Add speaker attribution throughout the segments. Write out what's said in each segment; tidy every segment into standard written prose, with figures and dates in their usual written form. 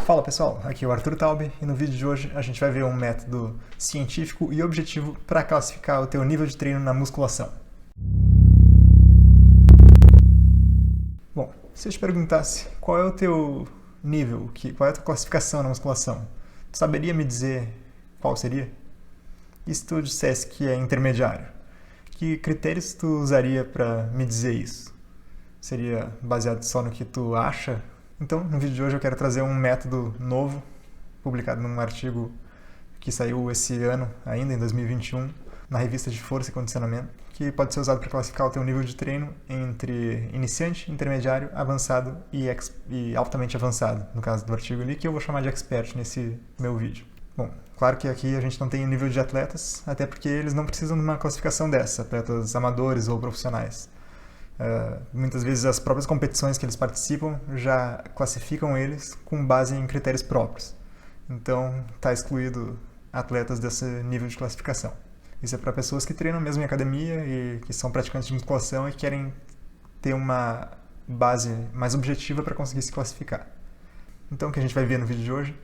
Speaker 1: Fala pessoal, aqui é o Arthur Taube e no vídeo de hoje a gente vai ver um método científico e objetivo para classificar o teu nível de treino na musculação. Bom, se eu te perguntasse qual é o teu nível, qual é a tua classificação na musculação, tu saberia me dizer qual seria? E se tu dissesse que é intermediário, que critérios tu usaria para me dizer isso? Seria baseado só no que tu acha? Então, no vídeo de hoje eu quero trazer um método novo, publicado num artigo que saiu esse ano, ainda em 2021, na revista de Força e Condicionamento, que pode ser usado para classificar o teu nível de treino entre iniciante, intermediário, avançado e altamente avançado, no caso do artigo ali, que eu vou chamar de expert nesse meu vídeo. Bom, claro que aqui a gente não tem o nível de atletas, até porque eles não precisam de uma classificação dessa, atletas amadores ou profissionais. Muitas vezes as próprias competições que eles participam já classificam eles com base em critérios próprios. Então, está excluído atletas desse nível de classificação. Isso é para pessoas que treinam mesmo em academia e que são praticantes de musculação e querem ter uma base mais objetiva para conseguir se classificar. Então, o que a gente vai ver no vídeo de hoje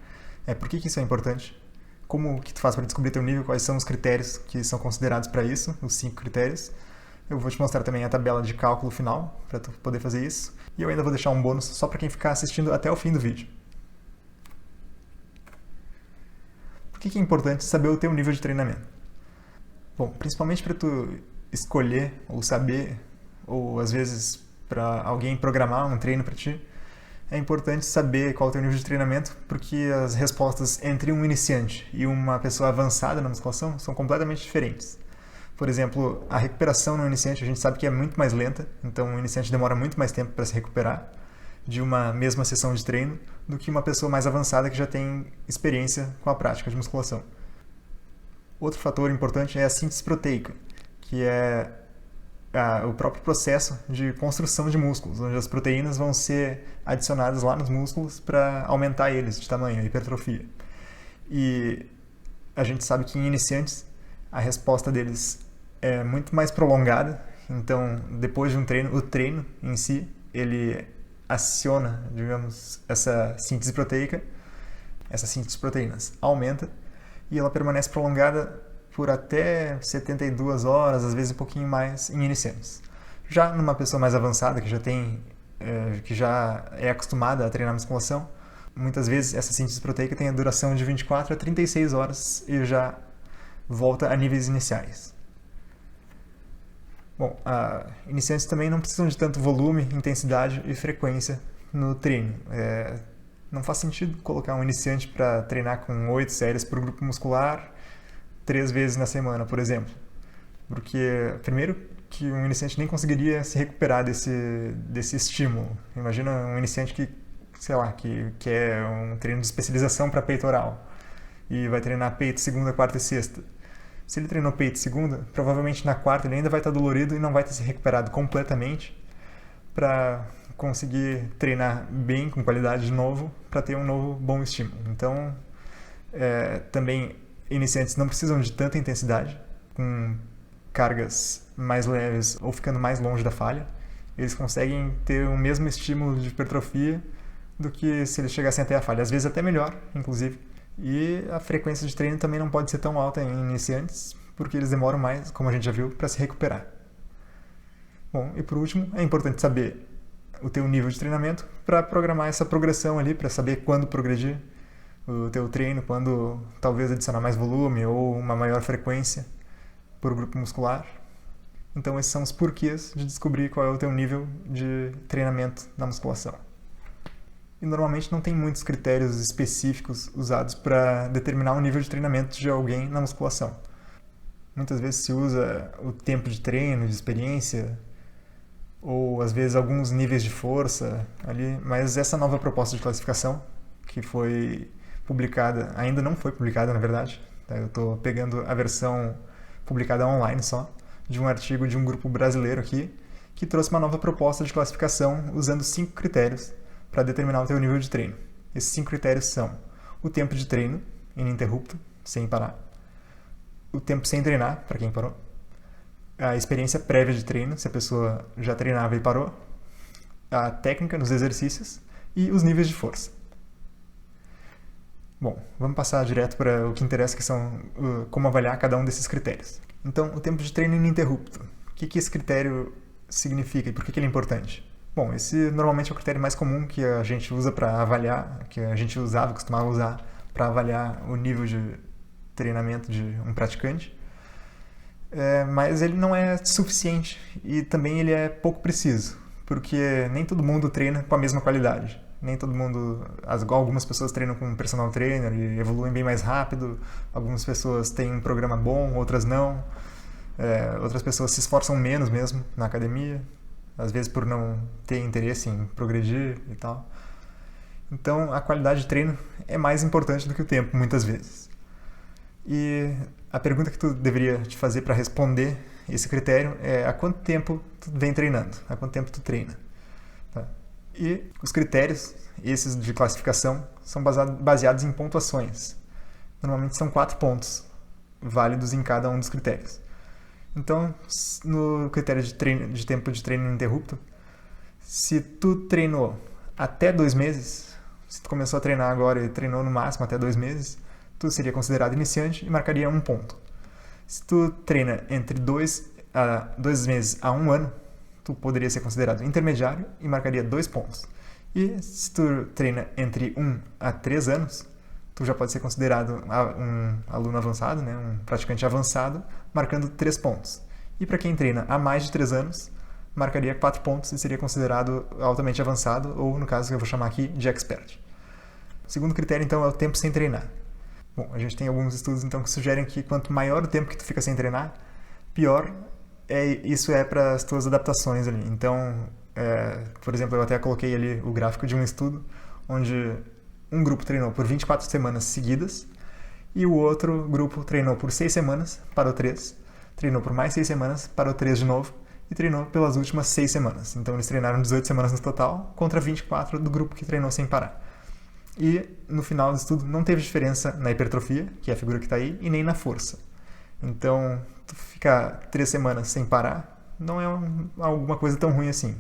Speaker 1: é por que isso é importante, como que tu faz para descobrir teu nível, quais são os critérios que são considerados para isso, os 5 critérios. Eu vou te mostrar também a tabela de cálculo final, para tu poder fazer isso. E eu ainda vou deixar um bônus só para quem ficar assistindo até o fim do vídeo. Por que é importante saber o teu nível de treinamento? Bom, principalmente para tu escolher ou saber, ou às vezes para alguém programar um treino para ti, é importante saber qual é o teu nível de treinamento, porque as respostas entre um iniciante e uma pessoa avançada na musculação são completamente diferentes. Por exemplo, a recuperação no iniciante a gente sabe que é muito mais lenta, então o iniciante demora muito mais tempo para se recuperar de uma mesma sessão de treino do que uma pessoa mais avançada que já tem experiência com a prática de musculação. Outro fator importante é a síntese proteica, que é o próprio processo de construção de músculos, onde as proteínas vão ser adicionadas lá nos músculos para aumentar eles de tamanho, a hipertrofia. E a gente sabe que em iniciantes a resposta deles é muito mais prolongada, então depois de um treino, o treino em si, ele aciona, digamos, essa síntese proteica, essa síntese de proteínas aumenta e ela permanece prolongada por até 72 horas, às vezes um pouquinho mais, em iniciantes. Já numa pessoa mais avançada, que já é acostumada a treinar musculação, muitas vezes essa síntese proteica tem a duração de 24 a 36 horas e já volta a níveis iniciais. Bom, iniciantes também não precisam de tanto volume, intensidade e frequência no treino. Não faz sentido colocar um iniciante para treinar com 8 séries por grupo muscular 3 vezes na semana, por exemplo. Porque, primeiro, que um iniciante nem conseguiria se recuperar desse estímulo. Imagina um iniciante que quer um treino de especialização para peitoral e vai treinar peito segunda, quarta e sexta. Se ele treinou peito segunda, provavelmente na quarta ele ainda vai estar dolorido e não vai ter se recuperado completamente para conseguir treinar bem, com qualidade de novo, para ter um novo bom estímulo. Então, também iniciantes não precisam de tanta intensidade, com cargas mais leves ou ficando mais longe da falha. Eles conseguem ter o mesmo estímulo de hipertrofia do que se eles chegassem até a falha. Às vezes até melhor, inclusive. E a frequência de treino também não pode ser tão alta em iniciantes, porque eles demoram mais, como a gente já viu, para se recuperar. Bom, e por último, é importante saber o teu nível de treinamento para programar essa progressão ali, para saber quando progredir o teu treino, quando talvez adicionar mais volume ou uma maior frequência por grupo muscular. Então esses são os porquês de descobrir qual é o teu nível de treinamento na musculação. E normalmente não tem muitos critérios específicos usados para determinar o nível de treinamento de alguém na musculação. Muitas vezes se usa o tempo de treino, de experiência, ou às vezes alguns níveis de força ali, mas essa nova proposta de classificação, que foi publicada, ainda não foi publicada na verdade, tá? Eu estou pegando a versão publicada online só, de um artigo de um grupo brasileiro aqui, que trouxe uma nova proposta de classificação usando 5 critérios para determinar o teu nível de treino. Esses 5 critérios são o tempo de treino ininterrupto, sem parar, o tempo sem treinar, para quem parou, a experiência prévia de treino, se a pessoa já treinava e parou, a técnica nos exercícios e os níveis de força. Bom, vamos passar direto para o que interessa, que são como avaliar cada um desses critérios. Então, o tempo de treino ininterrupto. O que esse critério significa e por que ele é importante? Bom, esse normalmente é o critério mais comum que a gente usa para avaliar, que a gente costumava usar para avaliar o nível de treinamento de um praticante. Mas ele não é suficiente e também ele é pouco preciso, porque nem todo mundo treina com a mesma qualidade. Nem todo mundo... Algumas pessoas treinam com um personal trainer e evoluem bem mais rápido. Algumas pessoas têm um programa bom, outras não. Outras pessoas se esforçam menos mesmo na academia, às vezes por não ter interesse em progredir e tal. Então, a qualidade de treino é mais importante do que o tempo, muitas vezes. E a pergunta que tu deveria te fazer para responder esse critério é: há quanto tempo tu vem treinando? Há quanto tempo tu treina? Tá? E os critérios, esses de classificação, são baseados em pontuações. Normalmente são 4 pontos válidos em cada um dos critérios. Então, no critério de tempo de treino ininterrupto, se tu treinou até 2 meses, se tu começou a treinar agora e treinou no máximo até 2 meses, tu seria considerado iniciante e marcaria 1 ponto. Se tu treina entre 2 meses a 1 ano, tu poderia ser considerado intermediário e marcaria 2 pontos. E se tu treina entre 1 a 3 anos, tu já pode ser considerado um aluno avançado, né? Um praticante avançado, marcando 3 pontos. E para quem treina há mais de 3 anos, marcaria 4 pontos e seria considerado altamente avançado, ou no caso que eu vou chamar aqui de expert. O segundo critério, então, é o tempo sem treinar. Bom, a gente tem alguns estudos então que sugerem que quanto maior o tempo que tu fica sem treinar, pior isso é para as tuas adaptações ali. Então, por exemplo, eu até coloquei ali o gráfico de um estudo onde um grupo treinou por 24 semanas seguidas e o outro grupo treinou por 6 semanas, parou 3, treinou por mais 6 semanas, parou 3 de novo e treinou pelas últimas 6 semanas. Então eles treinaram 18 semanas no total contra 24 do grupo que treinou sem parar. E no final do estudo não teve diferença na hipertrofia, que é a figura que está aí, e nem na força. Então, tu ficar 3 semanas sem parar não é alguma coisa tão ruim assim.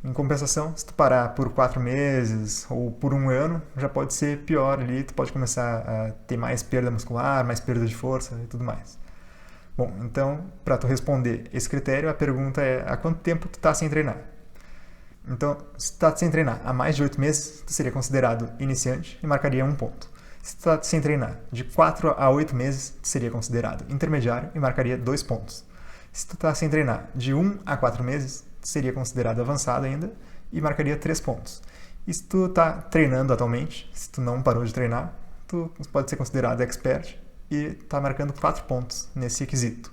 Speaker 1: Em compensação, se tu parar por 4 meses ou por 1 ano, já pode ser pior ali, tu pode começar a ter mais perda muscular, mais perda de força e tudo mais. Bom, então, para tu responder esse critério, a pergunta é: há quanto tempo tu está sem treinar? Então, se tu está sem treinar há mais de 8 meses, tu seria considerado iniciante e marcaria 1 ponto. Se tu está sem treinar de 4 a 8 meses, tu seria considerado intermediário e marcaria 2 pontos. Se tu está sem treinar de 1 a 4 meses, tu seria considerado avançado ainda e marcaria 3 pontos. E se tu está treinando atualmente, se tu não parou de treinar, tu pode ser considerado expert e está marcando 4 pontos nesse quesito.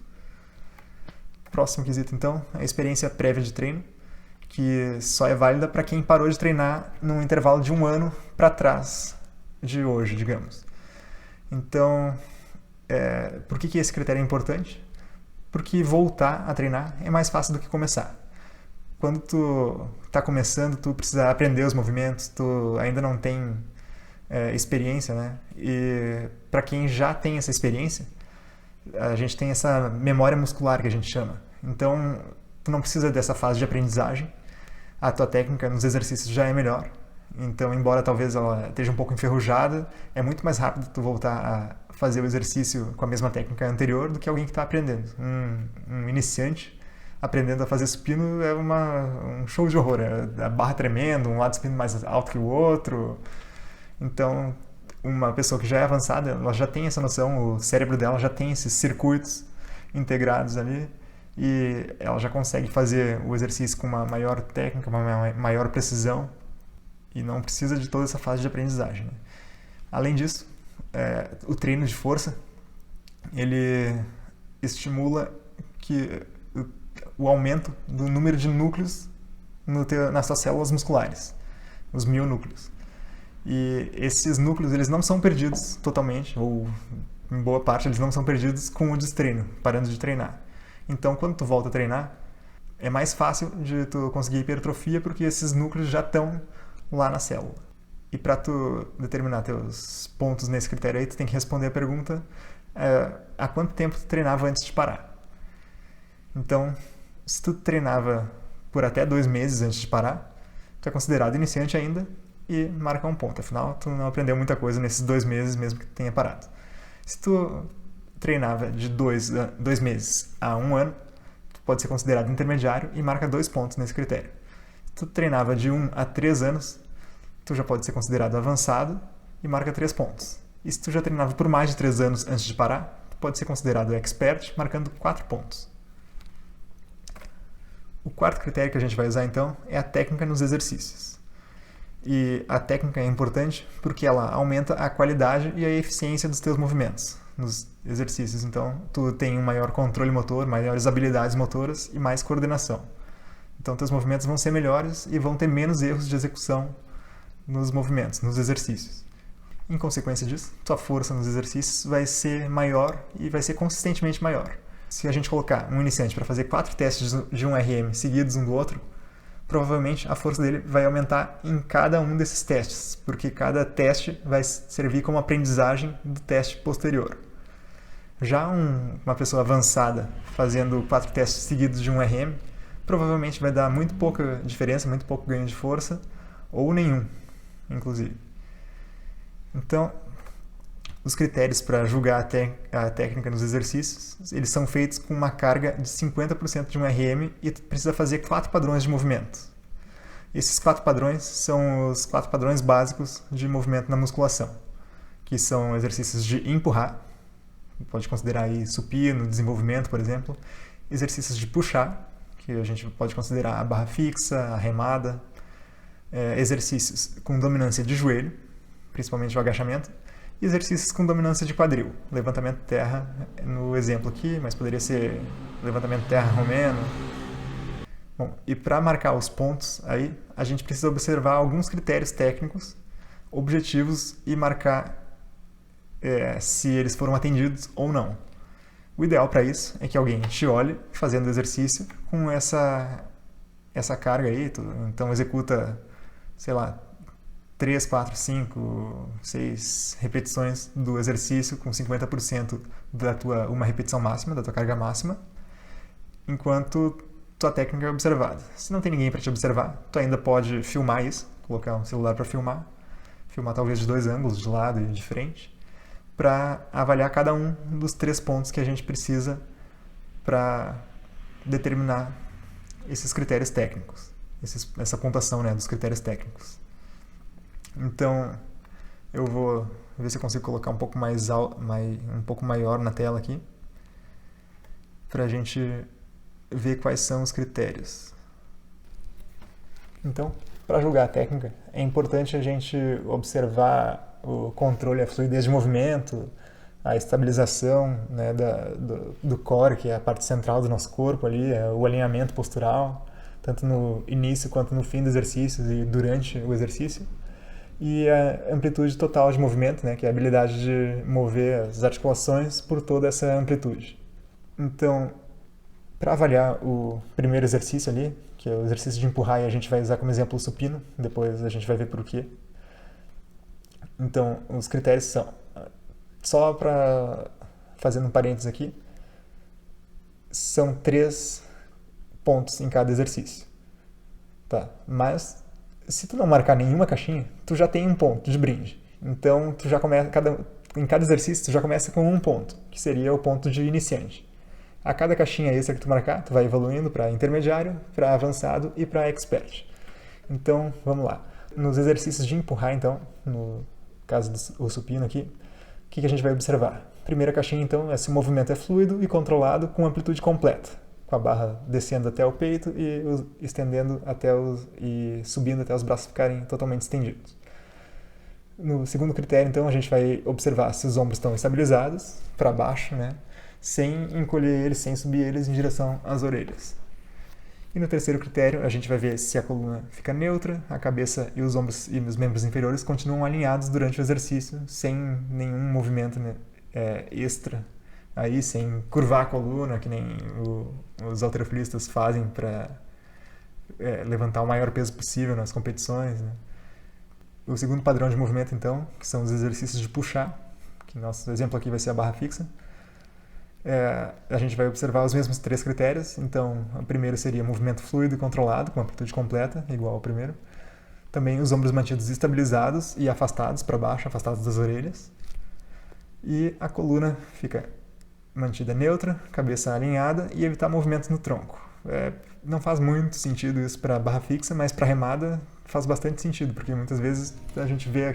Speaker 1: Próximo quesito, então, a experiência prévia de treino, que só é válida para quem parou de treinar num intervalo de 1 ano para trás de hoje, digamos. Então, por que esse critério é importante? Porque voltar a treinar é mais fácil do que começar. Quando tu está começando, tu precisa aprender os movimentos, tu ainda não tem experiência, né? E para quem já tem essa experiência, a gente tem essa memória muscular que a gente chama. Então, tu não precisa dessa fase de aprendizagem. A tua técnica nos exercícios já é melhor. Então, embora talvez ela esteja um pouco enferrujada, é muito mais rápido tu voltar a fazer o exercício com a mesma técnica anterior do que alguém que está aprendendo. Um iniciante aprendendo a fazer supino é um show de horror. A barra tremendo, um lado supino mais alto que o outro. Então, uma pessoa que já é avançada, ela já tem essa noção, o cérebro dela já tem esses circuitos integrados ali e ela já consegue fazer o exercício com uma maior técnica, uma maior precisão e não precisa de toda essa fase de aprendizagem, né? Além disso, o treino de força, ele estimula o aumento do número de núcleos nas suas células musculares, os mionúcleos. E esses núcleos, eles não são perdidos totalmente, ou em boa parte eles não são perdidos com o destreino, parando de treinar. Então, quando tu volta a treinar, é mais fácil de tu conseguir hipertrofia porque esses núcleos já estão lá na célula. E para tu determinar teus pontos nesse critério aí, tu tem que responder a pergunta: há quanto tempo tu treinava antes de parar? Então, se tu treinava por até 2 meses antes de parar, tu é considerado iniciante ainda e marca um ponto. Afinal, tu não aprendeu muita coisa nesses 2 meses, mesmo que tu tenha parado. Se tu treinava de 2 meses a 1 ano, tu pode ser considerado intermediário e marca 2 pontos nesse critério. Se tu treinava de 1 a 3 anos, tu já pode ser considerado avançado e marca 3 pontos. E se tu já treinava por mais de 3 anos antes de parar, tu pode ser considerado expert, marcando 4 pontos. O quarto critério que a gente vai usar, então, é a técnica nos exercícios. E a técnica é importante porque ela aumenta a qualidade e a eficiência dos teus movimentos nos exercícios. Então, tu tem um maior controle motor, maiores habilidades motoras e mais coordenação. Então, teus movimentos vão ser melhores e vão ter menos erros de execução nos movimentos, nos exercícios. Em consequência disso, tua força nos exercícios vai ser maior e vai ser consistentemente maior. Se a gente colocar um iniciante para fazer 4 testes de um RM seguidos um do outro, provavelmente a força dele vai aumentar em cada um desses testes, porque cada teste vai servir como aprendizagem do teste posterior. Já uma pessoa avançada fazendo 4 testes seguidos de um RM, provavelmente vai dar muito pouca diferença, muito pouco ganho de força, ou nenhum, inclusive. Então, os critérios para julgar a técnica nos exercícios, eles são feitos com uma carga de 50% de um RM e tu precisa fazer 4 padrões de movimento. Esses 4 padrões são os 4 padrões básicos de movimento na musculação, que são exercícios de empurrar, pode considerar aí supino, desenvolvimento, por exemplo, exercícios de puxar, que a gente pode considerar a barra fixa, a remada, exercícios com dominância de joelho, principalmente o agachamento, e exercícios com dominância de quadril. Levantamento de terra no exemplo aqui, mas poderia ser levantamento de terra romeno. Bom, e para marcar os pontos, aí a gente precisa observar alguns critérios técnicos, objetivos e marcar se eles foram atendidos ou não. O ideal para isso é que alguém te olhe fazendo exercício com essa carga aí, então executa, sei lá, 3, 4, 5, 6 repetições do exercício com 50% uma repetição máxima, da tua carga máxima, enquanto tua técnica é observada. Se não tem ninguém para te observar, tu ainda pode filmar isso, colocar um celular para filmar talvez de 2 ângulos, de lado e de frente, para avaliar cada um dos 3 pontos que a gente precisa para determinar esses critérios técnicos, essa pontuação, né, dos critérios técnicos. Então, eu vou ver se eu consigo colocar um pouco um pouco maior na tela aqui, para a gente ver quais são os critérios. Então, para julgar a técnica, é importante a gente observar o controle, a fluidez de movimento, a estabilização, né, do core, que é a parte central do nosso corpo ali, o alinhamento postural, tanto no início quanto no fim do exercício e durante o exercício. E a amplitude total de movimento, né, que é a habilidade de mover as articulações por toda essa amplitude. Então, para avaliar o primeiro exercício ali, que é o exercício de empurrar, e a gente vai usar como exemplo o supino, depois a gente vai ver por quê. Então, os critérios são, só para fazendo um parênteses aqui, são 3 pontos em cada exercício. Tá? Mas se tu não marcar nenhuma caixinha, tu já tem um ponto de brinde. Então, tu já começa, em cada exercício, tu já começa com um ponto, que seria o ponto de iniciante. A cada caixinha extra que tu marcar, tu vai evoluindo para intermediário, para avançado e para expert. Então, vamos lá. Nos exercícios de empurrar, então, no caso do supino aqui, o que a gente vai observar? Primeira caixinha, então, é se o movimento é fluido e controlado com amplitude completa, com a barra descendo até o peito e estendendo e subindo até os braços ficarem totalmente estendidos. No segundo critério, então, a gente vai observar se os ombros estão estabilizados para baixo, né, sem encolher eles, sem subir eles em direção às orelhas. E no terceiro critério, a gente vai ver se a coluna fica neutra, a cabeça e os ombros e os membros inferiores continuam alinhados durante o exercício, sem nenhum movimento, né, extra, aí sem curvar a coluna, que nem os halterofilistas fazem para levantar o maior peso possível nas competições, né. O segundo padrão de movimento, então, que são os exercícios de puxar, que nosso exemplo aqui vai ser a barra fixa. A gente vai observar os mesmos 3 critérios. Então, o primeiro seria movimento fluido e controlado, com amplitude completa, igual ao primeiro. Também os ombros mantidos estabilizados e afastados para baixo, afastados das orelhas. E a coluna fica mantida neutra, cabeça alinhada e evitar movimentos no tronco. Não faz muito sentido isso para barra fixa, mas para remada faz bastante sentido, porque muitas vezes a gente vê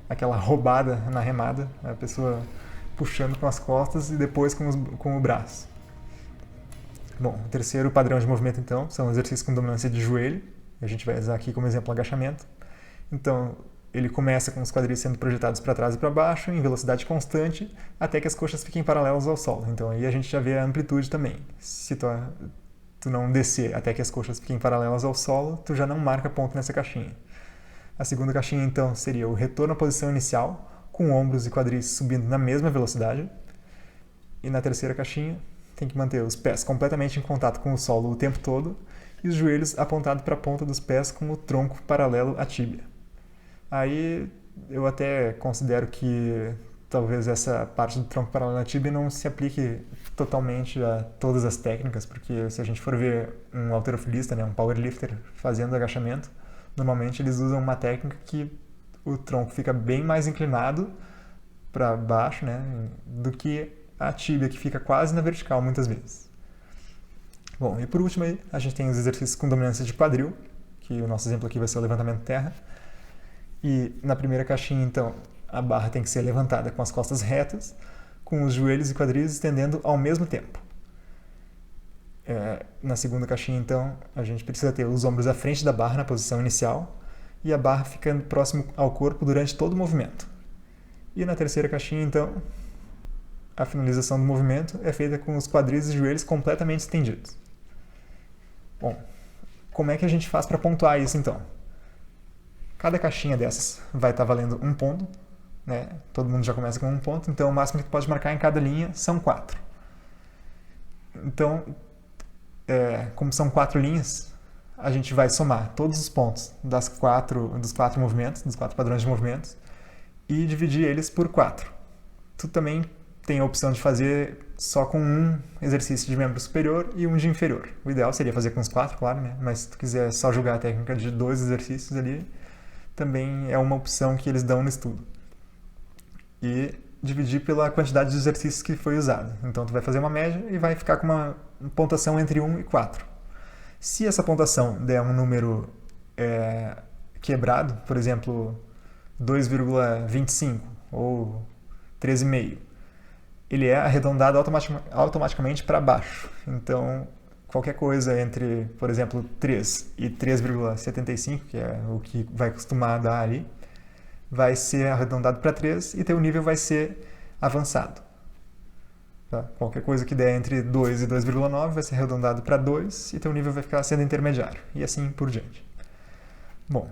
Speaker 1: aquela roubada na remada, a pessoa puxando com as costas e depois com o braço. Bom, o terceiro padrão de movimento, então, são exercícios com dominância de joelho. A gente vai usar aqui como exemplo o agachamento. Então, ele começa com os quadris sendo projetados para trás e para baixo, em velocidade constante, até que as coxas fiquem paralelas ao solo. Então, aí a gente já vê a amplitude também. Se tu não descer até que as coxas fiquem paralelas ao solo, tu já não marca ponto nessa caixinha. A segunda caixinha, então, seria o retorno à posição inicial, com ombros e quadris subindo na mesma velocidade. E na terceira caixinha, tem que manter os pés completamente em contato com o solo o tempo todo e os joelhos apontados para a ponta dos pés com o tronco paralelo à tíbia. Aí eu até considero que talvez essa parte do tronco paralelo à tíbia não se aplique totalmente a todas as técnicas, porque se a gente for ver um halterofilista, né, um powerlifter fazendo agachamento, normalmente eles usam uma técnica que o tronco fica bem mais inclinado para baixo, né, do que a tíbia, que fica quase na vertical muitas vezes. Bom, e por último aí, a gente tem os exercícios com dominância de quadril, que o nosso exemplo aqui vai ser o levantamento terra. E na primeira caixinha, então, a barra tem que ser levantada com as costas retas, com os joelhos e quadris estendendo ao mesmo tempo. Na segunda caixinha, então, a gente precisa ter os ombros à frente da barra na posição inicial e a barra ficando próximo ao corpo durante todo o movimento. E na terceira caixinha, então, a finalização do movimento é feita com os quadris e joelhos completamente estendidos. Bom, como é que a gente faz para pontuar isso, então? Cada caixinha dessas vai estar valendo um ponto, né? Todo mundo já começa com um ponto, então o máximo que tu pode marcar em cada linha são 4. Então, como são 4 linhas, a gente vai somar todos os pontos dos 4 movimentos, dos 4 padrões de movimentos, e dividir eles por 4. Tu também tem a opção de fazer só com um exercício de membro superior e um de inferior. O ideal seria fazer com os 4, claro, né? Mas se tu quiser só jogar a técnica de 2 exercícios ali, também é uma opção que eles dão no estudo. E dividir pela quantidade de exercícios que foi usado. Então tu vai fazer uma média e vai ficar com uma pontuação entre 1 e 4. Se essa pontuação der um número quebrado, por exemplo, 2,25 ou 13,5, ele é arredondado automaticamente para baixo. Então, qualquer coisa entre, por exemplo, 3 e 3,75, que é o que vai costumar dar ali, vai ser arredondado para 3 e teu nível vai ser avançado. Tá? Qualquer coisa que der entre 2 e 2,9 vai ser arredondado para 2 e teu nível vai ficar sendo intermediário. E assim por diante. Bom,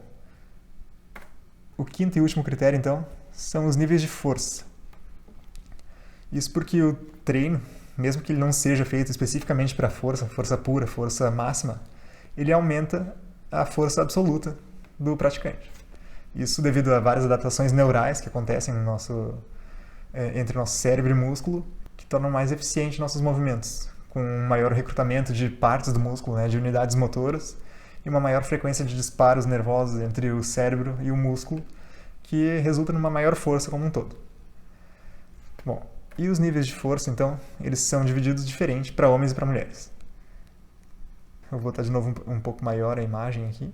Speaker 1: o quinto e último critério, então, são os níveis de força. Isso porque o treino, mesmo que ele não seja feito especificamente para força pura, força máxima, ele aumenta a força absoluta do praticante. Isso devido a várias adaptações neurais que acontecem entre nosso cérebro e músculo, que tornam mais eficientes nossos movimentos, com um maior recrutamento de partes do músculo, né, de unidades motoras, e uma maior frequência de disparos nervosos entre o cérebro e o músculo, que resulta numa maior força como um todo. Bom, e os níveis de força, então, eles são divididos diferente para homens e para mulheres. Eu vou botar de novo um pouco maior a imagem aqui,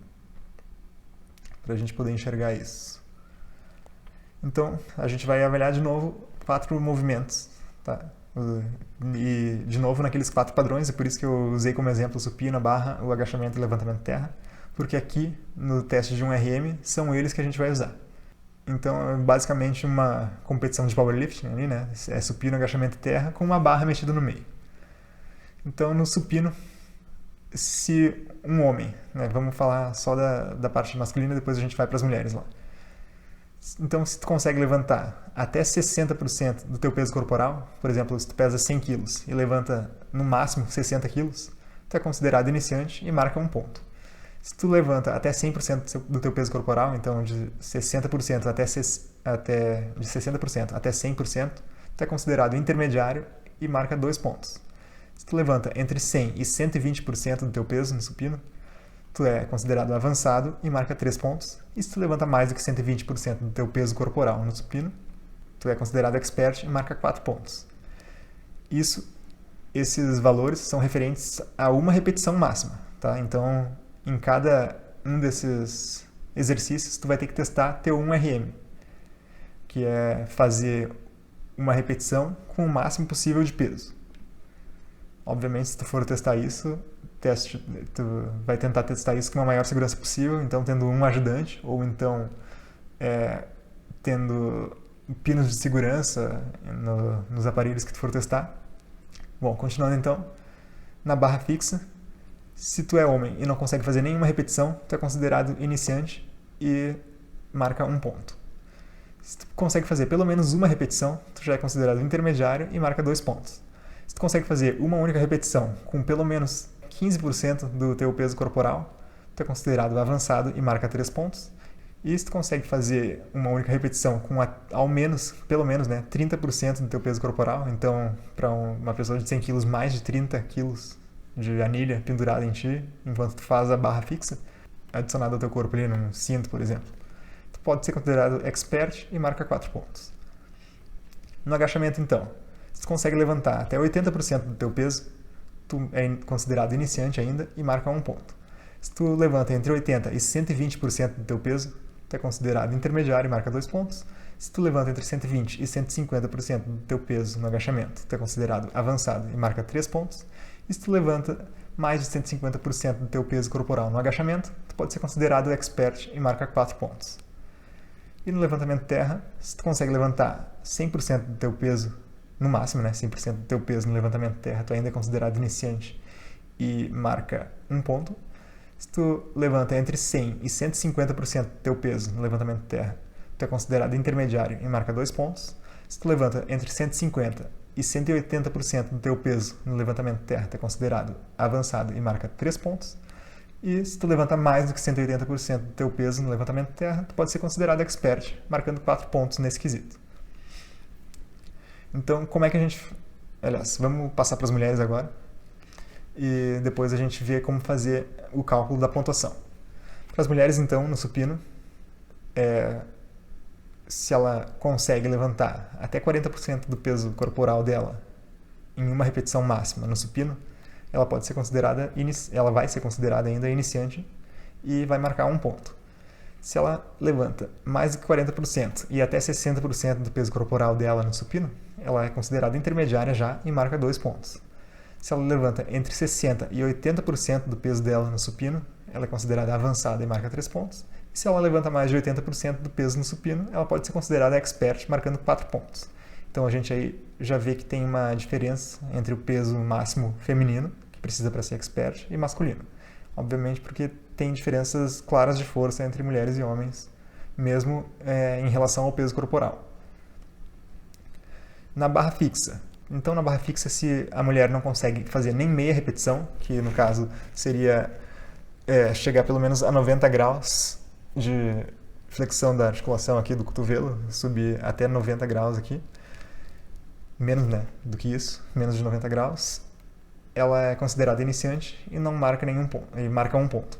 Speaker 1: para a gente poder enxergar isso. Então, a gente vai avaliar de novo 4 movimentos, tá? E, de novo, naqueles 4 padrões, é por isso que eu usei como exemplo o supino, a barra, o agachamento e o levantamento terra, porque aqui, no teste de 1RM, são eles que a gente vai usar. Então, é basicamente uma competição de powerlifting ali, né? É supino, agachamento e terra, com uma barra metida no meio. Então, no supino, se um homem, né? Vamos falar só da parte masculina, depois a gente vai para as mulheres lá. Então, se tu consegue levantar até 60% do teu peso corporal, por exemplo, se tu pesa 100 kg e levanta no máximo 60 kg, tu é considerado iniciante e marca um ponto. Se tu levanta até 100% do teu peso corporal, então de 60% até 100%, tu é considerado intermediário e marca 2 pontos. Se tu levanta entre 100% e 120% do teu peso no supino, tu é considerado avançado e marca 3 pontos. E se tu levanta mais do que 120% do teu peso corporal no supino, tu é considerado expert e marca 4 pontos. Esses valores são referentes a uma repetição máxima, tá? Então, em cada um desses exercícios, tu vai ter que testar teu 1RM, que é fazer uma repetição com o máximo possível de peso. Obviamente, se tu for testar isso, tu vai tentar testar isso com a maior segurança possível, então tendo um ajudante, ou então tendo pinos de segurança nos aparelhos que tu for testar. Bom, continuando então, na barra fixa, se tu é homem e não consegue fazer nenhuma repetição, tu é considerado iniciante e marca 1 ponto. Se tu consegue fazer pelo menos uma repetição, tu já é considerado intermediário e marca 2 pontos. Se tu consegue fazer uma única repetição com pelo menos 15% do teu peso corporal, tu é considerado avançado e marca 3 pontos. E se tu consegue fazer uma única repetição com ao menos, pelo menos, 30% do teu peso corporal, então para uma pessoa de 100 kg, mais de 30 kg de anilha pendurada em ti, enquanto tu faz a barra fixa, adicionada ao teu corpo ali num cinto, por exemplo, tu pode ser considerado expert e marca 4 pontos. No agachamento, então, se tu consegue levantar até 80% do teu peso, tu é considerado iniciante ainda e marca 1 ponto. Se tu levanta entre 80% e 120% do teu peso, tu é considerado intermediário e marca 2 pontos. Se tu levanta entre 120% e 150% do teu peso no agachamento, tu é considerado avançado e marca 3 pontos. E se tu levanta mais de 150% do teu peso corporal no agachamento, tu pode ser considerado expert e marca 4 pontos. E no levantamento terra, se tu consegue levantar 100% do teu peso, no máximo, 100% do teu peso no levantamento terra, tu ainda é considerado iniciante e marca 1 ponto. Se tu levanta entre 100% e 150% do teu peso no levantamento terra, tu é considerado intermediário e marca 2 pontos. Se tu levanta entre 150% e 180% do teu peso no levantamento terra, tu é considerado avançado e marca 3 pontos. E se tu levanta mais do que 180% do teu peso no levantamento terra, tu pode ser considerado expert, marcando 4 pontos nesse quesito. Então, como é que a gente... Aliás, vamos passar para as mulheres agora. E depois a gente vê como fazer o cálculo da pontuação. Para as mulheres, então, no supino, se ela consegue levantar até 40% do peso corporal dela em uma repetição máxima no supino, ela vai ser considerada ainda iniciante e vai marcar 1 ponto. Se ela levanta mais do que 40% e até 60% do peso corporal dela no supino, ela é considerada intermediária já e marca 2 pontos. Se ela levanta entre 60% e 80% do peso dela no supino, ela é considerada avançada e marca 3 pontos. E se ela levanta mais de 80% do peso no supino, ela pode ser considerada expert, marcando 4 pontos. Então a gente aí já vê que tem uma diferença entre o peso máximo feminino, que precisa para ser expert, e masculino. Obviamente porque tem diferenças claras de força entre mulheres e homens, mesmo em relação ao peso corporal. Na barra fixa. Então, na barra fixa, se a mulher não consegue fazer nem meia repetição, que no caso seria chegar pelo menos a 90 graus de flexão da articulação aqui do cotovelo, subir até 90 graus aqui, menos do que isso, menos de 90 graus, ela é considerada iniciante e não marca nenhum ponto, e marca 1 ponto.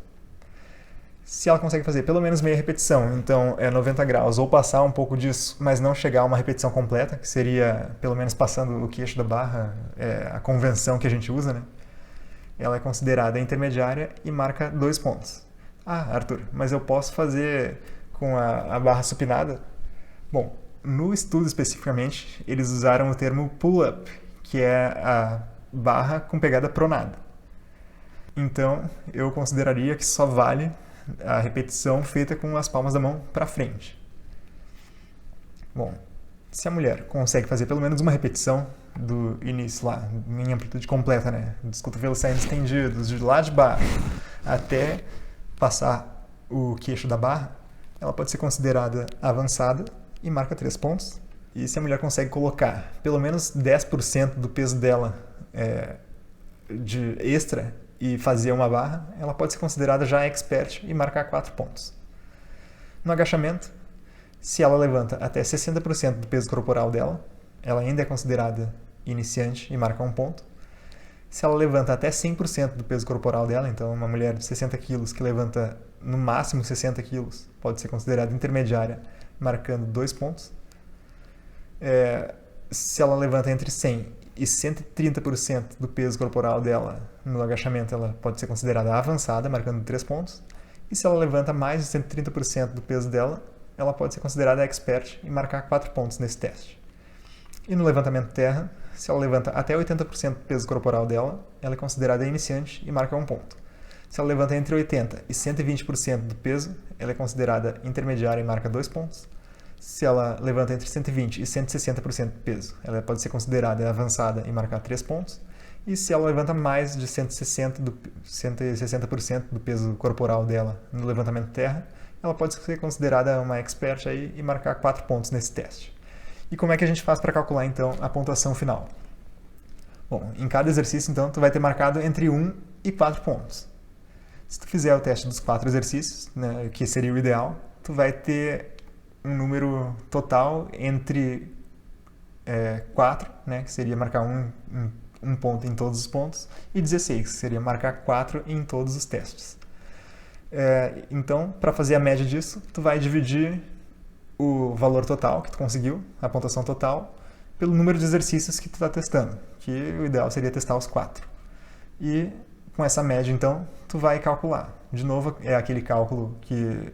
Speaker 1: Se ela consegue fazer pelo menos meia repetição, então 90 graus, ou passar um pouco disso, mas não chegar a uma repetição completa, que seria pelo menos passando o queixo da barra, a convenção que a gente usa, ela é considerada intermediária e marca 2 pontos. Ah, Arthur, mas eu posso fazer com a barra supinada? Bom, no estudo especificamente, eles usaram o termo pull-up, que é a barra com pegada pronada. Então, eu consideraria que só vale a repetição feita com as palmas da mão para frente. Bom, se a mulher consegue fazer pelo menos uma repetição do início lá, em amplitude completa, dos cotovelos saindo estendidos, de lá de baixo até passar o queixo da barra, ela pode ser considerada avançada e marca 3 pontos. E se a mulher consegue colocar pelo menos 10% do peso dela de extra e fazer uma barra, ela pode ser considerada já expert e marcar 4 pontos. No agachamento, se ela levanta até 60% do peso corporal dela, ela ainda é considerada iniciante e marca 1 ponto. Se ela levanta até 100% do peso corporal dela, então uma mulher de 60 quilos que levanta no máximo 60 quilos pode ser considerada intermediária, marcando 2 pontos. Se ela levanta entre 100 e 130% do peso corporal dela no agachamento, ela pode ser considerada avançada, marcando 3 pontos. E se ela levanta mais de 130% do peso dela, ela pode ser considerada expert e marcar 4 pontos nesse teste. E no levantamento terra, se ela levanta até 80% do peso corporal dela, ela é considerada iniciante e marca 1 ponto. Se ela levanta entre 80% e 120% do peso, ela é considerada intermediária e marca 2 pontos. Se ela levanta entre 120% e 160% do peso, ela pode ser considerada avançada e marcar 3 pontos. E se ela levanta mais de 160% do peso corporal dela no levantamento terra, ela pode ser considerada uma expert aí e marcar 4 pontos nesse teste. E como é que a gente faz para calcular, então, a pontuação final? Bom, em cada exercício, então, tu vai ter marcado entre 1 e 4 pontos. Se tu fizer o teste dos 4 exercícios, né, que seria o ideal, tu vai ter um número total entre 4, né, que seria marcar um ponto em todos os pontos, e 16, que seria marcar 4 em todos os testes. Então, para fazer a média disso, tu vai dividir o valor total que tu conseguiu, a pontuação total, pelo número de exercícios que tu está testando, que o ideal seria testar os 4. E com essa média, então, tu vai calcular. De novo, é aquele cálculo que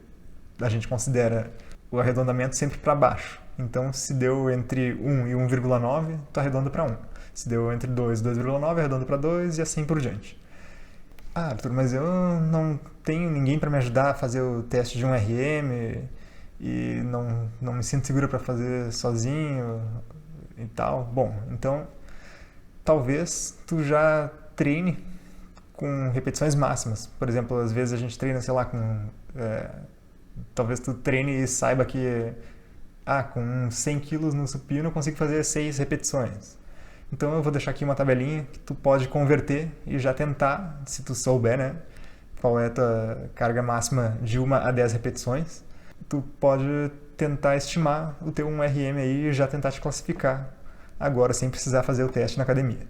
Speaker 1: a gente considera o arredondamento sempre para baixo. Então, se deu entre 1 e 1,9, tu arredonda para 1. Se deu entre 2 e 2,9, arredonda para 2 e assim por diante. Ah, Arthur, mas eu não tenho ninguém para me ajudar a fazer o teste de um RM e não me sinto segura para fazer sozinho e tal. Bom, então talvez tu já treine com repetições máximas. Por exemplo, às vezes a gente treina, sei lá, talvez tu treine e saiba que com 100 quilos no supino eu consigo fazer 6 repetições. Então eu vou deixar aqui uma tabelinha que tu pode converter e já tentar, se tu souber, né, qual é a tua carga máxima de 1 a 10 repetições, tu pode tentar estimar o teu 1RM aí e já tentar te classificar agora sem precisar fazer o teste na academia.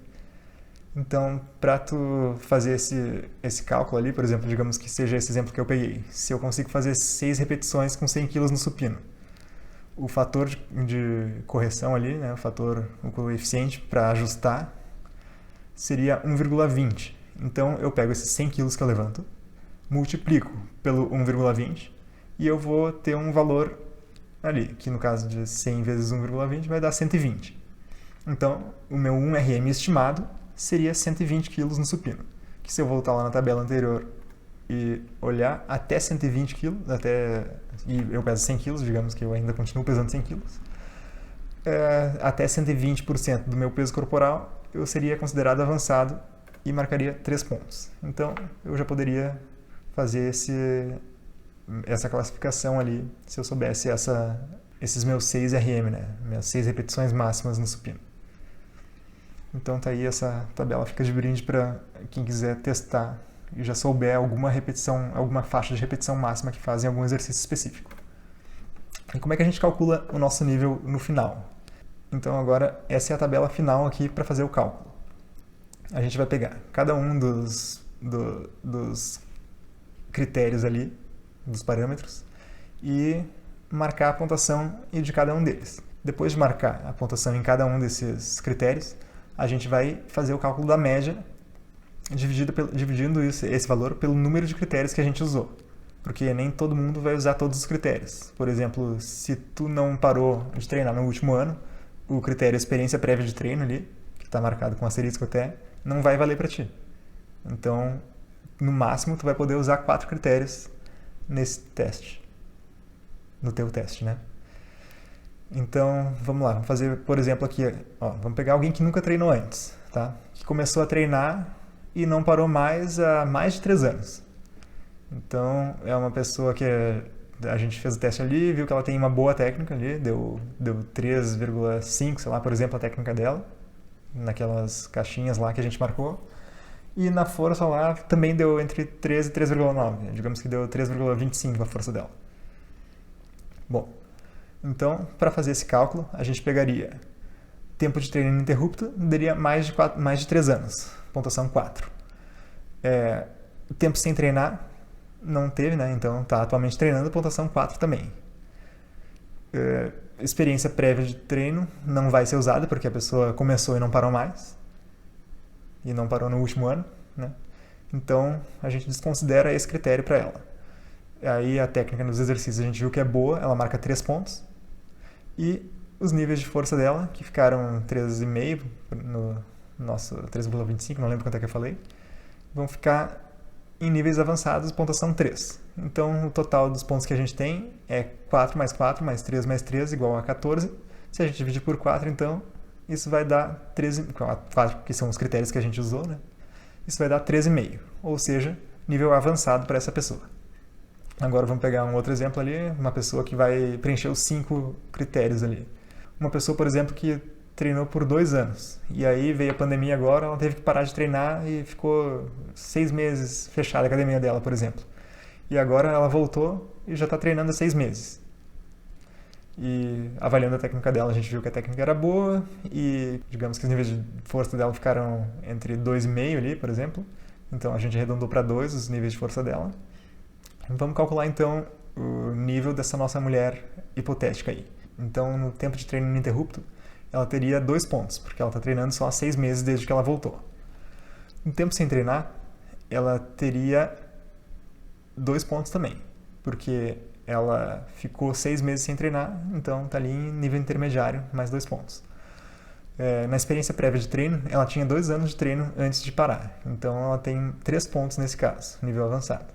Speaker 1: Então, para tu fazer esse cálculo ali, por exemplo, digamos que seja esse exemplo que eu peguei, se eu consigo fazer 6 repetições com 100 kg no supino, o fator de correção ali, né, o coeficiente para ajustar, seria 1,20. Então, eu pego esses 100 kg que eu levanto, multiplico pelo 1,20 e eu vou ter um valor ali, que no caso de 100 vezes 1,20 vai dar 120. Então, o meu 1RM estimado seria 120 kg no supino, que se eu voltar lá na tabela anterior e olhar até 120 kg, e eu peso 100 kg, digamos que eu ainda continuo pesando 100 kg, até 120% do meu peso corporal eu seria considerado avançado e marcaria 3 pontos. Então, eu já poderia fazer essa classificação ali, se eu soubesse esses meus 6 RM, né? Minhas 6 repetições máximas no supino. Então tá aí, essa tabela fica de brinde para quem quiser testar e já souber alguma repetição, alguma faixa de repetição máxima que faz em algum exercício específico. E como é que a gente calcula o nosso nível no final? Então agora essa é a tabela final aqui para fazer o cálculo. A gente vai pegar cada um dos critérios ali, dos parâmetros, e marcar a pontuação de cada um deles. Depois de marcar a pontuação em cada um desses critérios, a gente vai fazer o cálculo da média, dividindo esse valor pelo número de critérios que a gente usou. Porque nem todo mundo vai usar todos os critérios. Por exemplo, se tu não parou de treinar no último ano, o critério experiência prévia de treino ali, que está marcado com asterisco até, não vai valer para ti. Então, no máximo, tu vai poder usar 4 critérios nesse teste. No teu teste, né? Então, vamos lá, vamos fazer, por exemplo, aqui, vamos pegar alguém que nunca treinou antes, tá? Que começou a treinar e não parou mais há mais de 3 anos. Então, é uma pessoa que a gente fez o teste ali, viu que ela tem uma boa técnica ali, deu 3,5, sei lá, por exemplo, a técnica dela, naquelas caixinhas lá que a gente marcou. E na força lá também deu entre 3 e 3,9, digamos que deu 3,25 a força dela. Bom, então, para fazer esse cálculo, a gente pegaria tempo de treino ininterrupto daria mais de 3 anos, pontuação 4. Tempo sem treinar não teve, né? Então está atualmente treinando, pontuação 4 também. Experiência prévia de treino não vai ser usada porque a pessoa começou e não parou mais, e não parou no último ano, né? Então a gente desconsidera esse critério para ela. Aí a técnica nos exercícios a gente viu que é boa, ela marca 3 pontos, e os níveis de força dela, que ficaram 3,5 no nosso 3,25, não lembro quanto é que eu falei, vão ficar em níveis avançados, pontuação 3. Então, o total dos pontos que a gente tem é 4 mais 4 mais 3 mais 3 igual a 14. Se a gente dividir por 4, então, isso vai dar 13, 4, que são os critérios que a gente usou, né? Isso vai dar 13,5, ou seja, nível avançado para essa pessoa. Agora vamos pegar um outro exemplo ali, uma pessoa que vai preencher os 5 critérios ali. Uma pessoa, por exemplo, que treinou por 2 anos. E aí veio a pandemia agora, ela teve que parar de treinar e ficou 6 meses fechada a academia dela, por exemplo. E agora ela voltou e já está treinando há 6 meses. E avaliando a técnica dela, a gente viu que a técnica era boa e digamos que os níveis de força dela ficaram entre 2,5 ali, por exemplo. Então a gente arredondou para 2 os níveis de força dela. Vamos calcular então o nível dessa nossa mulher hipotética aí. Então no tempo de treino ininterrupto, ela teria 2 pontos, porque ela está treinando só há 6 meses desde que ela voltou. No tempo sem treinar, ela teria 2 pontos também, porque ela ficou 6 meses sem treinar, então está ali em nível intermediário, mais 2 pontos. Na experiência prévia de treino, ela tinha 2 anos de treino antes de parar, então ela tem 3 pontos nesse caso, nível avançado.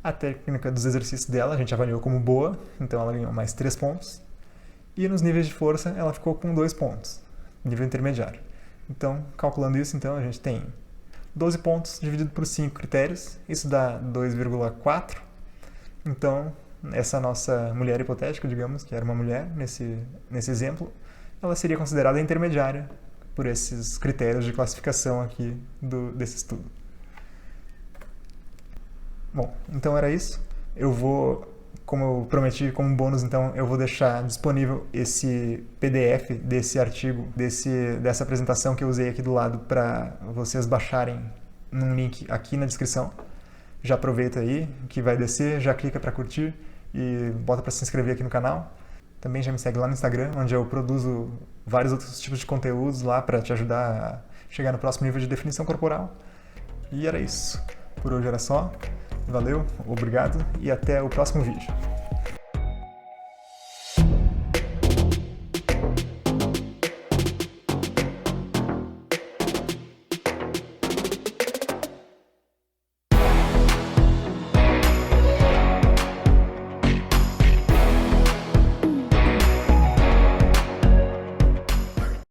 Speaker 1: A técnica dos exercícios dela a gente avaliou como boa, então ela ganhou mais 3 pontos. E nos níveis de força ela ficou com 2 pontos, nível intermediário. Então, calculando isso, então, a gente tem 12 pontos dividido por 5 critérios, isso dá 2,4. Então, essa nossa mulher hipotética, digamos, que era uma mulher nesse exemplo, ela seria considerada intermediária por esses critérios de classificação aqui desse estudo. Bom, então era isso. Eu vou, como eu prometi, como bônus, então, eu vou deixar disponível esse PDF desse artigo, dessa apresentação que eu usei aqui do lado para vocês baixarem num link aqui na descrição. Já aproveita aí, que vai descer, já clica para curtir e bota para se inscrever aqui no canal. Também já me segue lá no Instagram, onde eu produzo vários outros tipos de conteúdos lá para te ajudar a chegar no próximo nível de definição corporal. E era isso. Por hoje era só. Valeu, obrigado e até o próximo vídeo.